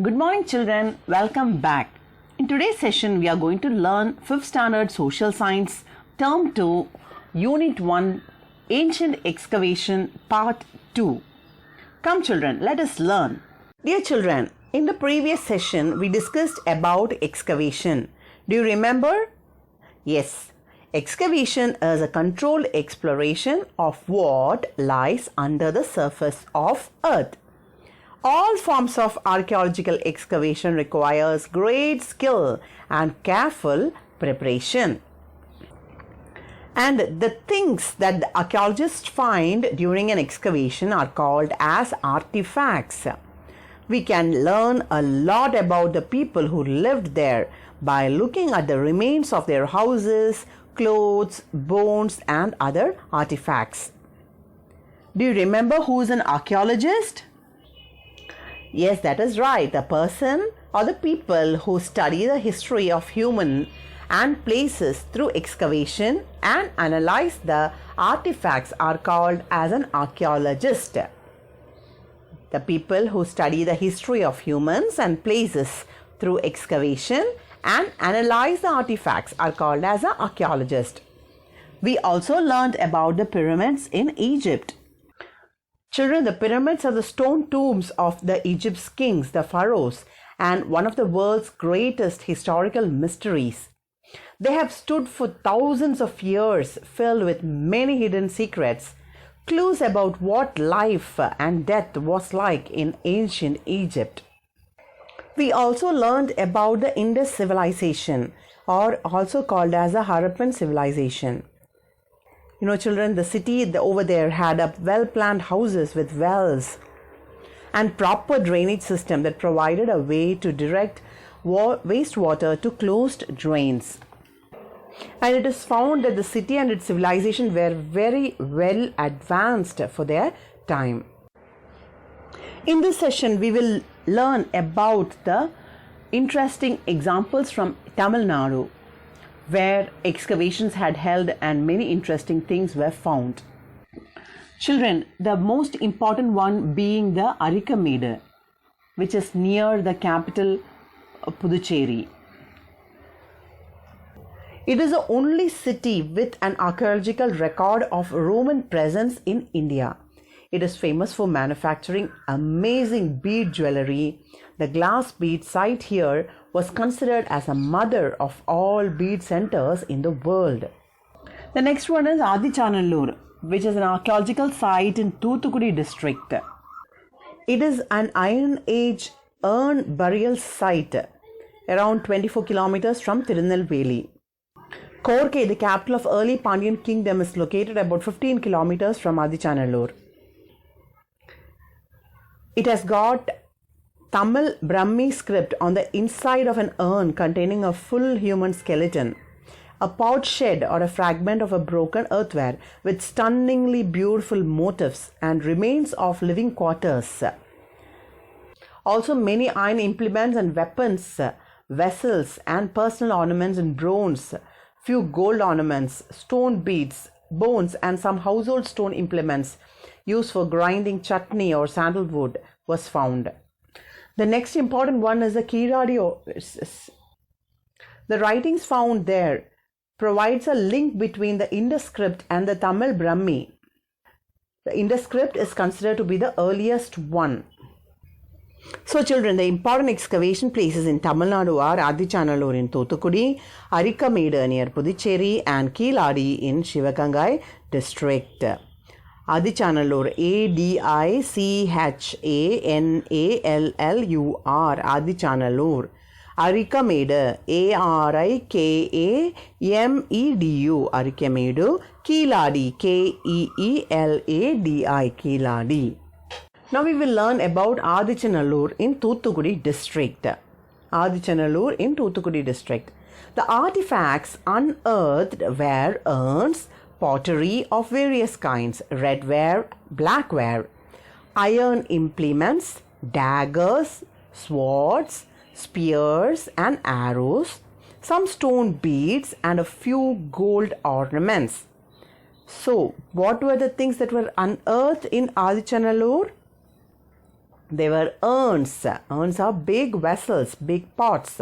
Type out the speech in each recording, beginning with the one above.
Good morning children, welcome back. In today's session we are going to learn 5th standard social science term 2 unit 1 ancient excavation part 2. Come children, let us learn. Dear children, in the previous session we discussed about excavation. Do you remember? Yes. Excavation is a controlled exploration of what lies under the surface of earth. All forms of archaeological excavation requires great skill and careful preparation. And the things that the archaeologists find during an excavation are called as artifacts. We can learn a lot about the people who lived there by looking at the remains of their houses, clothes, bones, and other artifacts. Do you remember who is an archaeologist? Yes, that is right. The person or the people who study the history of human and places through excavation and analyze the artifacts are called as an archaeologist. The people who study the history of humans and places through excavation and analyze the artifacts are called as an archaeologist. We also learned about the pyramids in Egypt. Children, the pyramids are the stone tombs of the Egypt's kings, the pharaohs, and one of the world's greatest historical mysteries. They have stood for thousands of years, filled with many hidden secrets, clues about what life and death was like in ancient Egypt. We also learned about the Indus civilization, or also called as the Harappan civilization. You know, children, the city over there had up well-planned houses with wells and proper drainage system that provided a way to direct wastewater to closed drains. And it is found that the city and its civilization were very well advanced for their time. In this session, we will learn about the interesting examples from Tamil Nadu, where excavations had held and many interesting things were found. Children, the most important one being the Arikamedu, which is near the capital Puducherry. It is the only city with an archaeological record of Roman presence in India. It is famous for manufacturing amazing bead jewelry. The glass bead site here was considered as a mother of all bead centers in the world. The next one is Adichanallur, which is an archaeological site in Thoothukudi district. It is an Iron Age urn burial site around 24 kilometers from Tirunelveli. Korke, the capital of early Pandyan kingdom, is located about 15 kilometers from Adichanallur. It has got Tamil Brahmi script on the inside of an urn containing a full human skeleton, a pot shed or a fragment of a broken earthenware with stunningly beautiful motifs and remains of living quarters. Also many iron implements and weapons, vessels and personal ornaments in bronze, few gold ornaments, stone beads, bones and some household stone implements used for grinding chutney or sandalwood was found. The next important one is the Kiradi. The writings found there provides a link between the Indus script and the Tamil Brahmi. The Indus script is considered to be the earliest one. So children, the important excavation places in Tamil Nadu are Adichanallur in Thoothukudi, Arikamedu near Puducherry and Kiladi in Shivagangai district. Adichanallur, Adichanallur, Adichanallur. Arikamedu, Arikamedu, Arikamedu. Kiladi, Keeladi, Kiladi. Now we will learn about Adichanallur in Thoothukudi district. Adichanallur in Thoothukudi district. The artifacts unearthed were urns, pottery of various kinds, redware, blackware, iron implements, daggers, swords, spears and arrows, some stone beads and a few gold ornaments. So, what were the things that were unearthed in Adichanallur? They were urns. Urns are big vessels, big pots.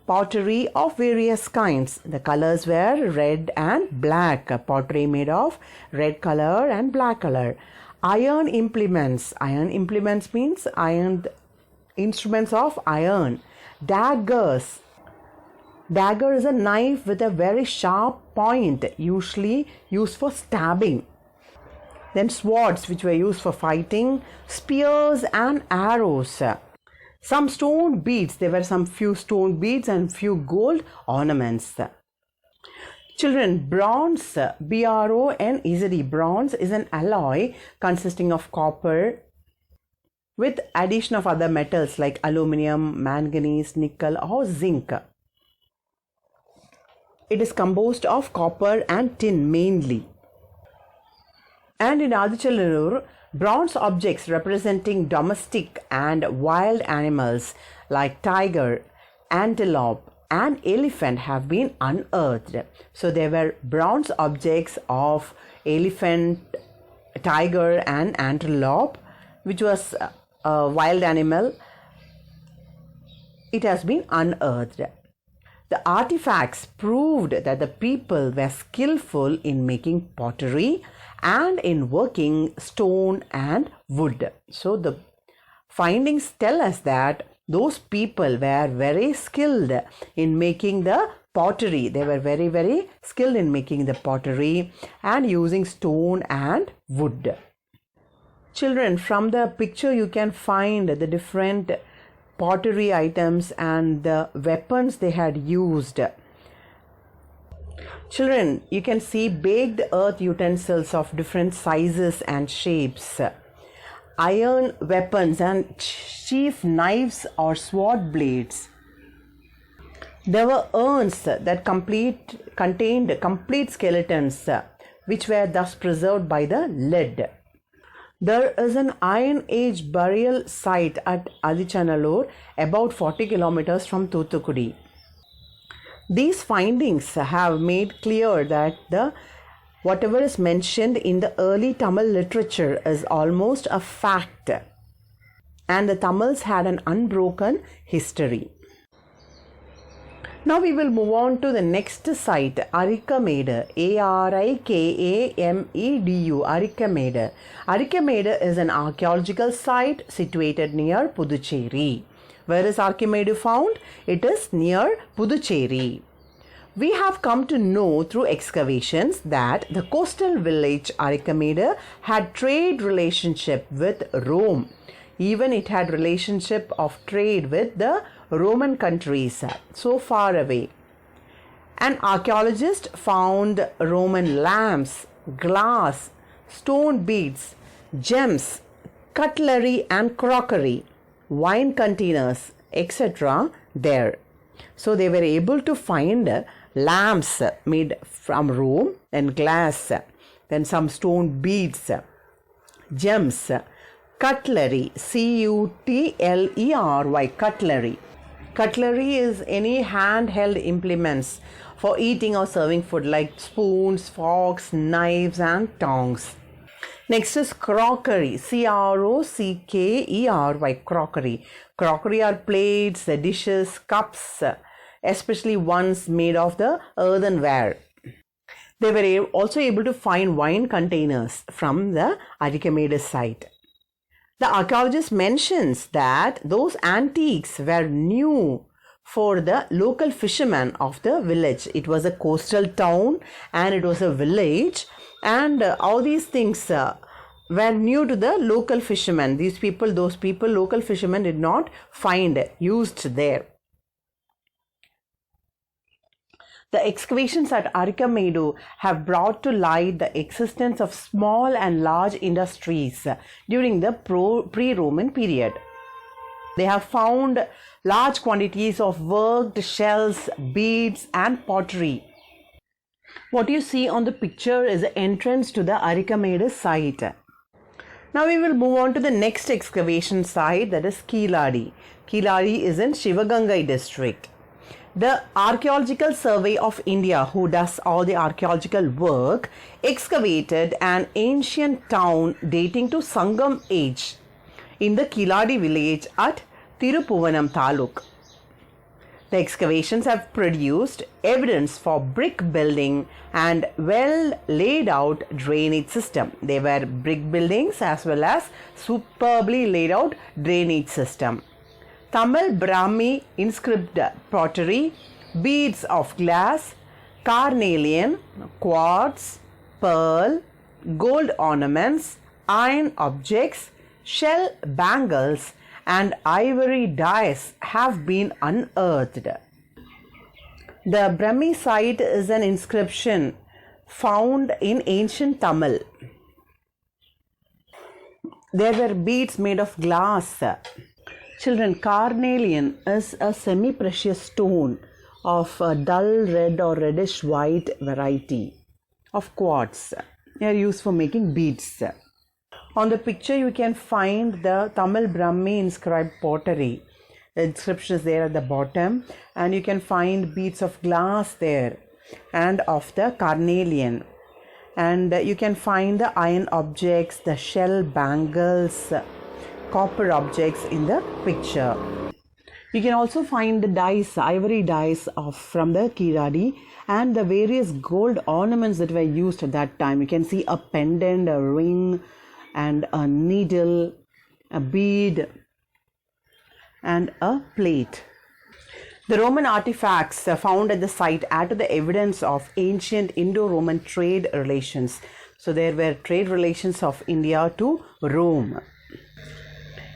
Pottery of various kinds. The colors were red and black. Pottery made of red color and black color. Iron implements. Iron implements means iron instruments of iron. Daggers. Dagger is a knife with a very sharp point, usually used for stabbing. Then swords, which were used for fighting. Spears and arrows. Some stone beads. There were some few stone beads and few gold ornaments. Children, bronze, B-R-O-N-E-Z-E. Bronze is an alloy consisting of copper with addition of other metals like aluminum, manganese, nickel or zinc. It is composed of copper and tin mainly. And in Adichanallur, bronze objects representing domestic and wild animals like tiger, antelope and elephant have been unearthed. So there were bronze objects of elephant, tiger and antelope, which was a wild animal. It has been unearthed. The artifacts proved that the people were skillful in making pottery and in working stone and wood. So the findings tell us that those people were very skilled in making the pottery. They were very, very skilled in making the pottery and using stone and wood. Children, from the picture you can find the different pottery items and the weapons they had used. Children, you can see baked earth utensils of different sizes and shapes, iron weapons and sheath knives or sword blades. There were urns that contained complete skeletons, which were thus preserved by the lead. There is an Iron Age burial site at Adichanallur, about 40 kilometers from Thoothukudi. These findings have made clear that whatever is mentioned in the early Tamil literature is almost a fact, and the Tamils had an unbroken history. Now we will move on to the next site, Arikamedu, A-R-I-K-A-M-E-D-U, Arikamedu. Arikamedu is an archaeological site situated near Puducherry. Where is Arikamedu found? It is near Puducherry. We have come to know through excavations that the coastal village Arikamedu had trade relationship with Rome. Even it had relationship of trade with the Roman countries so far away. An archaeologist found Roman lamps, glass, stone beads, gems, cutlery and crockery, wine containers, etc. there. So they were able to find lamps made from Rome and glass, then some stone beads, gems, cutlery, C-U-T-L-E-R-Y, cutlery. Cutlery is any handheld implements for eating or serving food like spoons, forks, knives and tongs. Next is crockery, C-R-O-C-K-E-R-Y, crockery. Crockery are plates, dishes, cups, especially ones made of the earthenware. They were also able to find wine containers from the Arikamedu site. The archaeologist mentions that those antiques were new for the local fishermen of the village. It was a coastal town and it was a village, and all these things were new to the local fishermen. Those people, local fishermen did not find used there. The excavations at Arikamedu have brought to light the existence of small and large industries during the pre-Roman period. They have found large quantities of worked shells, beads and pottery. What you see on the picture is the entrance to the Arikamedu site. Now we will move on to the next excavation site, that is Kiladi. Kiladi is in Sivagangai district. The Archaeological Survey of India, who does all the archaeological work, excavated an ancient town dating to Sangam age. in the Kiladi village at Tirupuvanam Taluk. The excavations have produced evidence for brick building and well laid out drainage system. They were brick buildings as well as superbly laid out drainage system. Tamil Brahmi inscribed pottery, beads of glass, carnelian, quartz, pearl, gold ornaments, iron objects, shell bangles and ivory dies have been unearthed. The Brahmi site is an inscription found in ancient Tamil. There were beads made of glass. Children, carnelian is a semi-precious stone of a dull red or reddish white variety of quartz. They are used for making beads. On the picture you can find the Tamil Brahmi inscribed pottery. The inscription is there at the bottom and you can find beads of glass there and of the carnelian. And you can find the iron objects, the shell bangles, copper objects in the picture. You can also find the dice, ivory dice from the Kiladi and the various gold ornaments that were used at that time. You can see a pendant, a ring and a needle, a bead and a plate. The Roman artifacts found at the site add to the evidence of ancient Indo-Roman trade relations. So there were trade relations of India to Rome.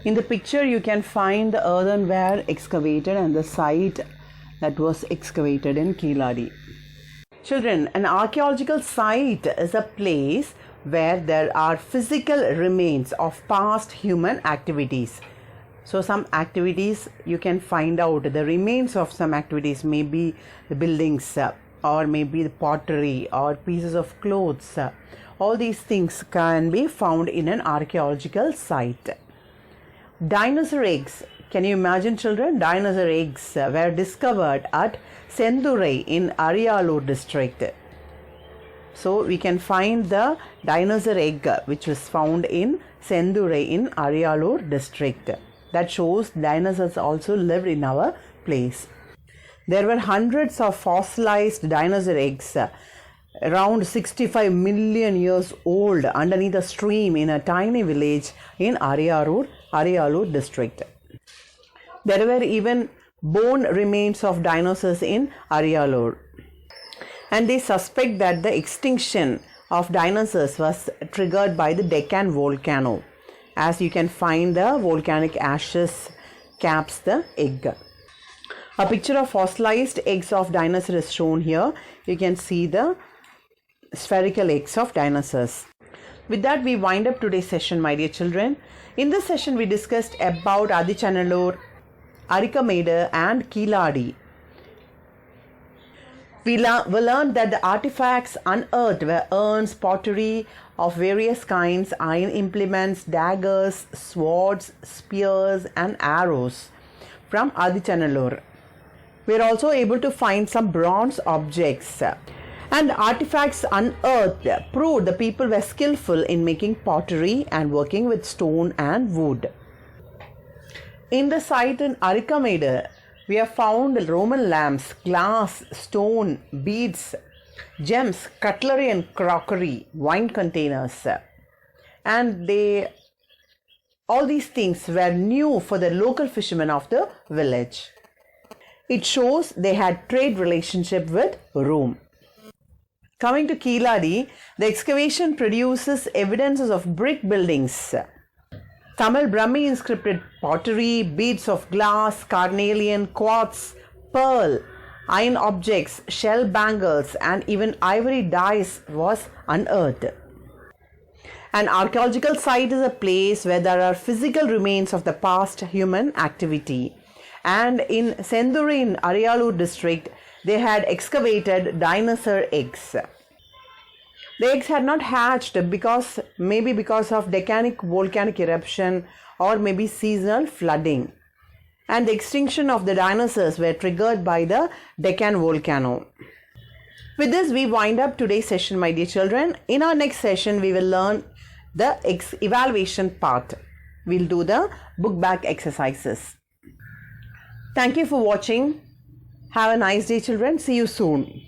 In the picture you can find the earthenware excavated and the site that was excavated in Kiladi. Children, an archaeological site is a place where there are physical remains of past human activities. So some activities you can find out, the remains of some activities, maybe the buildings or maybe the pottery or pieces of clothes. All these things can be found in an archaeological site. Dinosaur eggs, can you imagine children? Dinosaur eggs were discovered at Sendurai in Ariyalur district. So we can find the dinosaur egg which was found in Sendurai in Ariyalur district. That shows dinosaurs also lived in our place. There were hundreds of fossilized dinosaur eggs around 65 million years old underneath a stream in a tiny village in Ariyalur district. There were even bone remains of dinosaurs in Ariyalur. And they suspect that the extinction of dinosaurs was triggered by the Deccan volcano. As you can find, the volcanic ashes caps the egg. A picture of fossilized eggs of dinosaurs is shown here. You can see the spherical eggs of dinosaurs. With that, we wind up today's session, my dear children. In this session, we discussed about Adichanallur, Arikamedu and Kiladi. We learned that the artifacts unearthed were urns, pottery of various kinds, iron implements, daggers, swords, spears and arrows from Adichanallur. We are also able to find some bronze objects. And artifacts unearthed proved the people were skillful in making pottery and working with stone and wood. In the site in Arikamedu, we have found Roman lamps, glass, stone, beads, gems, cutlery and crockery, wine containers. And all these things were new for the local fishermen of the village. It shows they had trade relationship with Rome. Coming to Kiladi, the excavation produces evidences of brick buildings. Tamil Brahmi inscribed pottery, beads of glass, carnelian, quartz, pearl, iron objects, shell bangles and even ivory dies was unearthed. An archaeological site is a place where there are physical remains of the past human activity. And in Sendurai in Ariyalur district, they had excavated dinosaur eggs. The eggs had not hatched maybe because of Deccan volcanic eruption or maybe seasonal flooding. And the extinction of the dinosaurs were triggered by the Deccan volcano. With this, we wind up today's session, my dear children. In our next session, we will learn the evaluation part. we'll do the book back exercises. Thank you for watching. Have a nice day, children. See you soon.